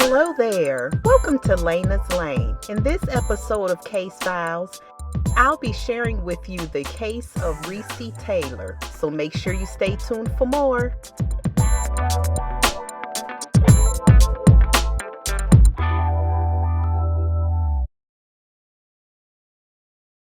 Hello there. Welcome to Lena's Lane. In this episode of Case Files, I'll be sharing with you the case of Recy Taylor. So make sure you stay tuned for more.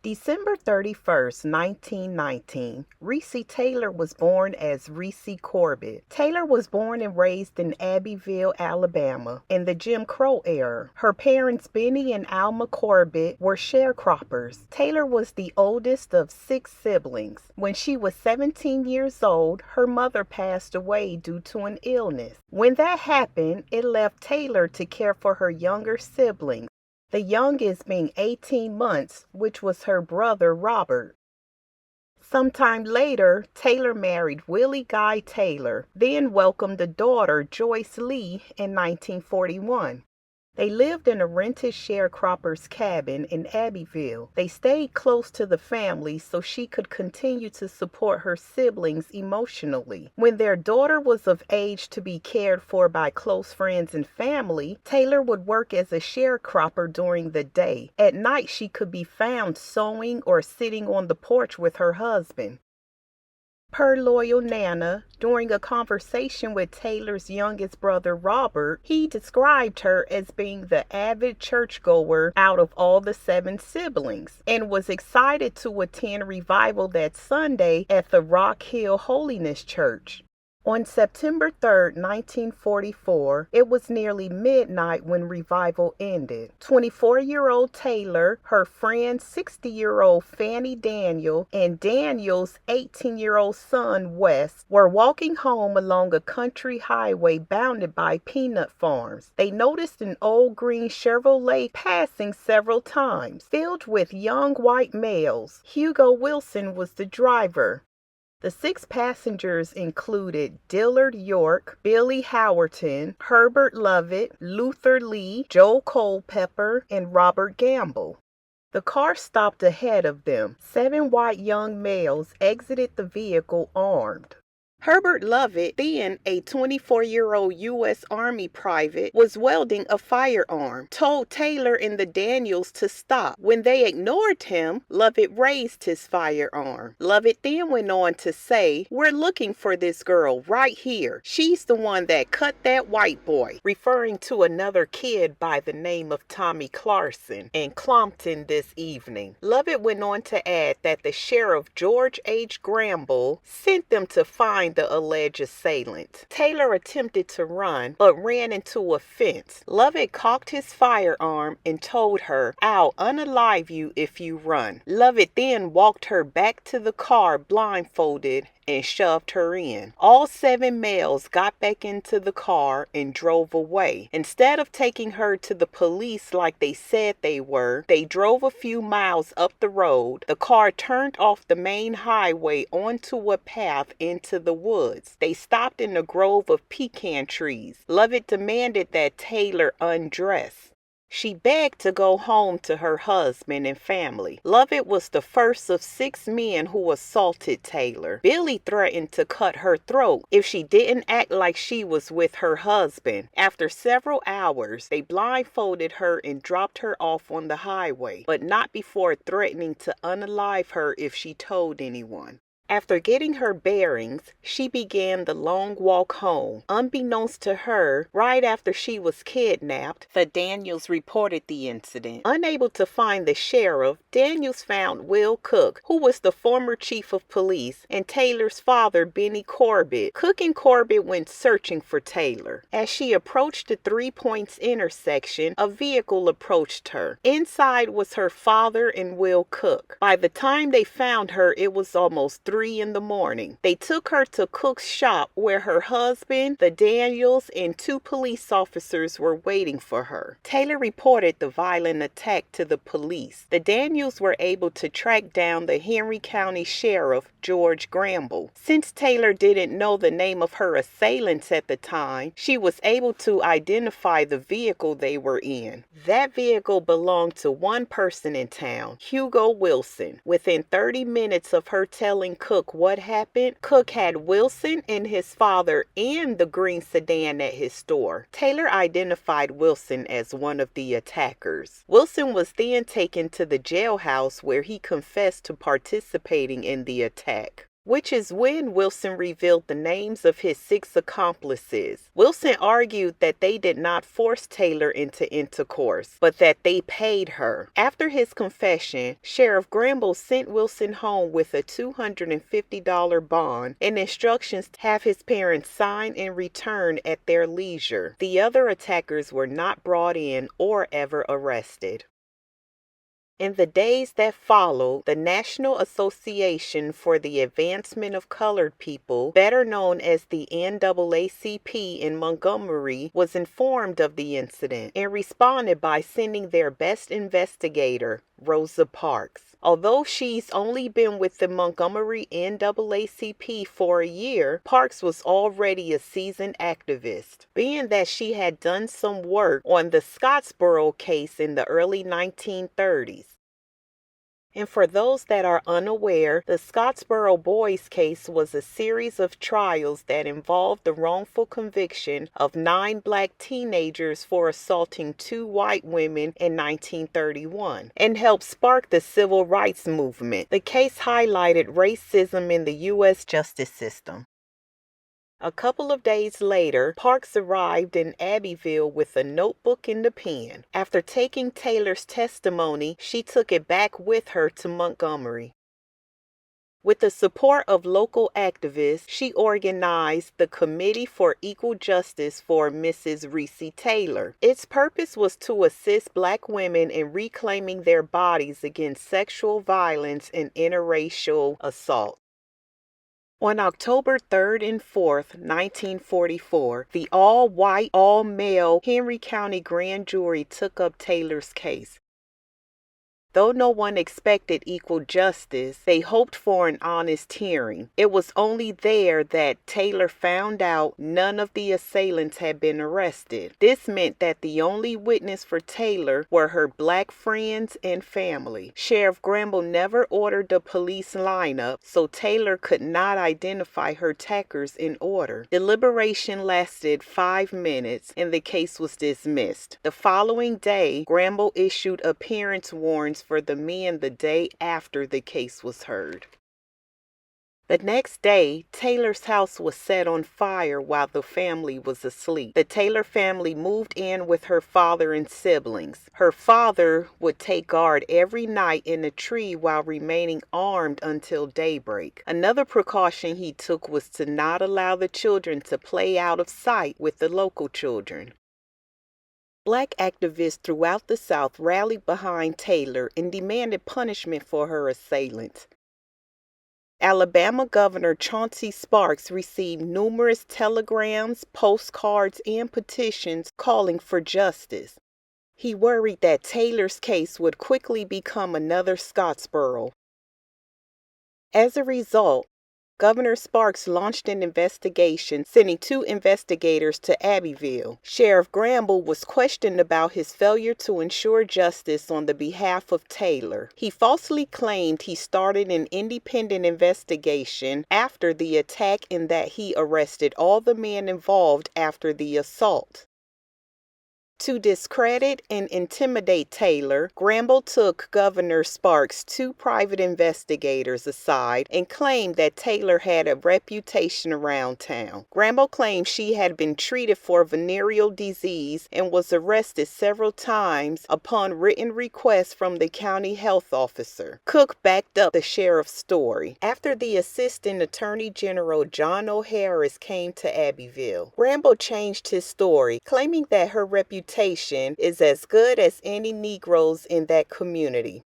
December 31st, 1919, Recy Taylor was born as Recy Corbett. Taylor was born and raised in Abbeville, Alabama, in the Jim Crow era. Her parents, Benny and Alma Corbett, were sharecroppers. Taylor was the oldest of 6 siblings. When she was 17 years old, her mother passed away due to an illness. When that happened, it left Taylor to care for her younger siblings, the youngest being 18 months, which was her brother Robert. Sometime later, Taylor married Willie Guy Taylor, then welcomed a daughter, Joyce Lee, in 1941. They lived in a rented sharecropper's cabin in Abbeville. They stayed close to the family so she could continue to support her siblings emotionally. When their daughter was of age to be cared for by close friends and family, Taylor would work as a sharecropper during the day. At night, she could be found sewing or sitting on the porch with her husband. Per loyalnana, during a conversation with Taylor's youngest brother Robert, he described her as being the avid churchgoer out of all the 7 siblings and was excited to attend revival that Sunday at the Rock Hill Holiness Church. On September 3, 1944, it was nearly midnight when revival ended. 24-year-old Taylor, her friend 60-year-old Fanny Daniel, and Daniel's 18-year-old son Wes were walking home along a country highway bounded by peanut farms. They noticed an old green Chevrolet passing several times, filled with young white males. Hugo Wilson was the driver. The 6 passengers included Dillard York, Billy Howerton, Herbert Lovett, Luther Lee, Joe Culpepper, and Robert Gamble. The car stopped ahead of them. 7 white young males exited the vehicle armed. Herbert Lovett, then a 24-year-old U.S. Army private, was wielding a firearm, told Taylor and the Daniels to stop. When they ignored him, Lovett raised his firearm. Lovett then went on to say, "We're looking for this girl right here. She's the one that cut that white boy," referring to another kid by the name of Tommy Clarkson, in Clompton this evening. Lovett went on to add that the sheriff, George H. Gramble, sent them to find the alleged assailant. Taylor attempted to run, but ran into a fence. Lovett cocked his firearm and told her, "I'll unalive you if you run." Lovett then walked her back to the car blindfolded and shoved her in. All 7 males got back into the car and drove away. Instead of taking her to the police like they said they were, they drove a few miles up the road. The car turned off the main highway onto a path into the woods. They stopped in a grove of pecan trees. Lovett demanded that Taylor undress. She begged to go home to her husband and family. Lovett was the first of 6 men who assaulted Taylor. Billy threatened to cut her throat if she didn't act like she was with her husband. After several hours, they blindfolded her and dropped her off on the highway, but not before threatening to unalive her if she told anyone. After getting her bearings, she began the long walk home. Unbeknownst to her, right after she was kidnapped, the Daniels reported the incident. Unable to find the sheriff, Daniels found Will Cook, who was the former chief of police, and Taylor's father, Benny Corbett. Cook and Corbett went searching for Taylor. As she approached the 3 Points intersection, a vehicle approached her. Inside was her father and Will Cook. By the time they found her, it was almost 3 in the morning. They took her to Cook's shop where her husband, the Daniels, and 2 police officers were waiting for her. Taylor reported the violent attack to the police. The Daniels were able to track down the Henry County Sheriff, George Gramble. Since Taylor didn't know the name of her assailants at the time, she was able to identify the vehicle they were in. That vehicle belonged to one person in town, Hugo Wilson. Within 30 minutes of her telling Cook what happened, Cook had Wilson and his father in the green sedan at his store. Taylor identified Wilson as one of the attackers. Wilson was then taken to the jailhouse where he confessed to participating in the attack, which is when Wilson revealed the names of his 6 accomplices. Wilson argued that they did not force Taylor into intercourse, but that they paid her. After his confession, Sheriff Gramble sent Wilson home with a $250 bond and instructions to have his parents sign and return at their leisure. The other attackers were not brought in or ever arrested. In the days that followed, the National Association for the Advancement of Colored People, better known as the NAACP in Montgomery, was informed of the incident and responded by sending their best investigator, Rosa Parks. Although she's only been with the Montgomery NAACP for a year, Parks was already a seasoned activist, being that she had done some work on the Scottsboro case in the early 1930s. And for those that are unaware, the Scottsboro Boys case was a series of trials that involved the wrongful conviction of 9 black teenagers for assaulting 2 white women in 1931 and helped spark the civil rights movement. The case highlighted racism in the U.S. justice system. A couple of days later, Parks arrived in Abbeville with a notebook and a pen. After taking Taylor's testimony, she took it back with her to Montgomery. With the support of local activists, she organized the Committee for Equal Justice for Mrs. Recy Taylor. Its purpose was to assist black women in reclaiming their bodies against sexual violence and interracial assault. On October 3rd and 4th, 1944, the all-white, all-male Henry County Grand Jury took up Taylor's case. Though no one expected equal justice, they hoped for an honest hearing. It was only there that Taylor found out none of the assailants had been arrested. This meant that the only witness for Taylor were her black friends and family. Sheriff Gramble never ordered the police lineup, so Taylor could not identify her attackers in order. Deliberation lasted 5 minutes and the case was dismissed. The following day, Gramble issued appearance warrants for the men the day after the case was heard. The next day, Taylor's house was set on fire while the family was asleep. The Taylor family moved in with her father and siblings. Her father would take guard every night in a tree while remaining armed until daybreak. Another precaution he took was to not allow the children to play out of sight with the local children. Black activists throughout the South rallied behind Taylor and demanded punishment for her assailants. Alabama Governor Chauncey Sparks received numerous telegrams, postcards, and petitions calling for justice. He worried that Taylor's case would quickly become another Scottsboro. As a result, Governor Sparks launched an investigation, sending 2 investigators to Abbeville. Sheriff Gramble was questioned about his failure to ensure justice on the behalf of Taylor. He falsely claimed he started an independent investigation after the attack and that he arrested all the men involved after the assault. To discredit and intimidate Taylor, Gramble took Governor Sparks' 2 private investigators aside and claimed that Taylor had a reputation around town. Gramble claimed she had been treated for venereal disease and was arrested several times upon written requests from the county health officer. Cook backed up the sheriff's story. After the Assistant Attorney General John O'Harris came to Abbeville, Gramble changed his story, claiming that her reputation is as good as any Negroes in that community.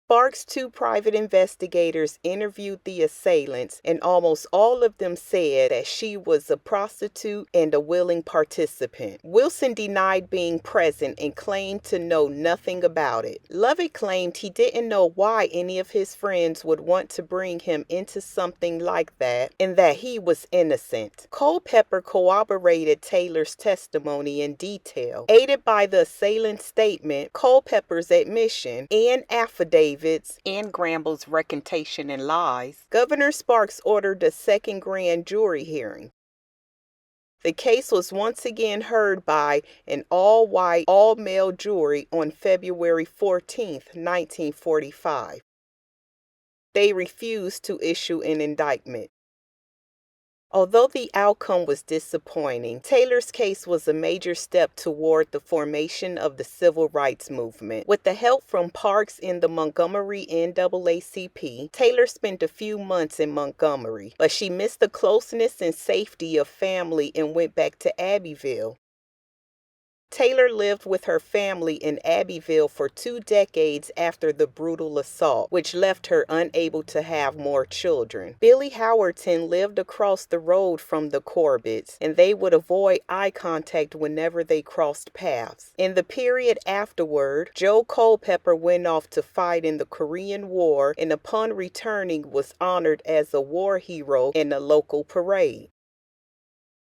Sparks' 2 private investigators interviewed the assailants, and almost all of them said that she was a prostitute and a willing participant. Wilson denied being present and claimed to know nothing about it. Lovett claimed he didn't know why any of his friends would want to bring him into something like that, and that he was innocent. Culpepper corroborated Taylor's testimony in detail, aided by the assailant's statement, Culpepper's admission, and affidavit affidavits and Gramble's recantation and lies, Governor Sparks ordered a second grand jury hearing. The case was once again heard by an all-white, all-male jury on February 14, 1945. They refused to issue an indictment. Although the outcome was disappointing, Taylor's case was a major step toward the formation of the civil rights movement. With the help from Parks and the Montgomery NAACP, Taylor spent a few months in Montgomery, but she missed the closeness and safety of family and went back to Abbeville. Taylor lived with her family in Abbeville for 2 decades after the brutal assault, which left her unable to have more children. Billy Howerton lived across the road from the Corbetts, and they would avoid eye contact whenever they crossed paths. In the period afterward, Joe Culpepper went off to fight in the Korean War, and upon returning was honored as a war hero in a local parade.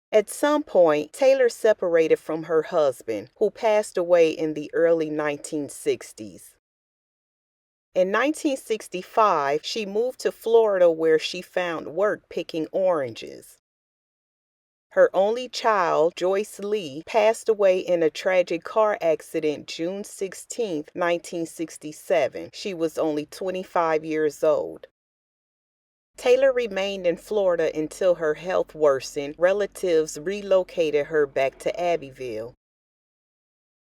At some point, Taylor separated from her husband, who passed away in the early 1960s. In 1965, she moved to Florida where she found work picking oranges. Her only child, Joyce Lee, passed away in a tragic car accident June 16, 1967. She was only 25 years old. Taylor remained in Florida until her health worsened. Relatives relocated her back to Abbeville.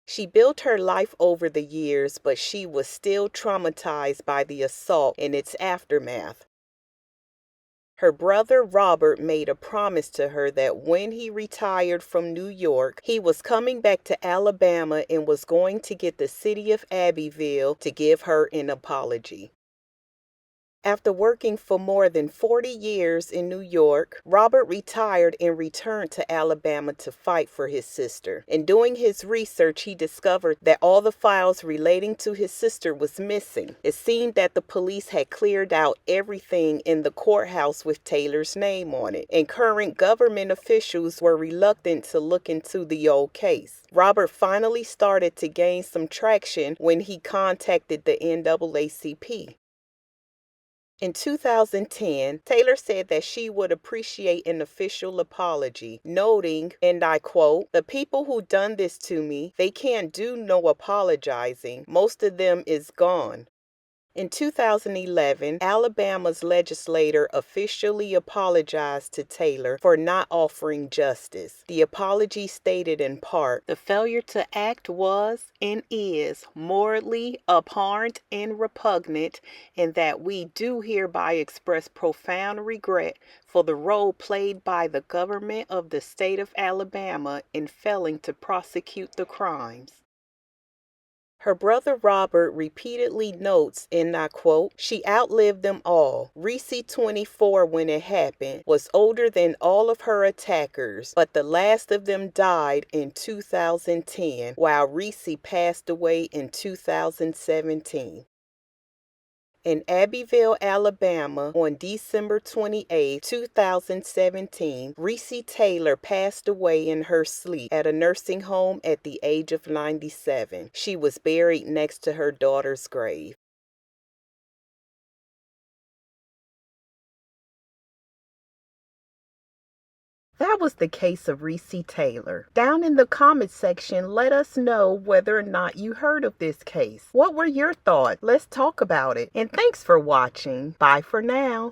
She built her life over the years, but she was still traumatized by the assault and its aftermath. Her brother Robert made a promise to her that when he retired from New York, he was coming back to Alabama and was going to get the city of Abbeville to give her an apology. After working for more than 40 years in New York, Robert retired and returned to Alabama to fight for his sister. In doing his research, he discovered that all the files relating to his sister was missing. It seemed that the police had cleared out everything in the courthouse with Taylor's name on it, and current government officials were reluctant to look into the old case. Robert finally started to gain some traction when he contacted the NAACP. In 2010, Taylor said that she would appreciate an official apology, noting, and I quote, "The people who done this to me, they can't do no apologizing. Most of them is gone." In 2011, Alabama's legislator officially apologized to Taylor for not offering justice. The apology stated in part, "The failure to act was and is morally abhorrent and repugnant, and that we do hereby express profound regret for the role played by the government of the state of Alabama in failing to prosecute the crimes." Her brother Robert repeatedly notes, and I quote, "She outlived them all. Recy, 24 when it happened, was older than all of her attackers, but the last of them died in 2010, while Recy passed away in 2017. In Abbeville, Alabama, on December 28, 2017, Recy Taylor passed away in her sleep at a nursing home at the age of 97. She was buried next to her daughter's grave. That was the case of Recy Taylor. Down in the comments section, let us know whether or not you heard of this case. What were your thoughts? Let's talk about it. And thanks for watching. Bye for now.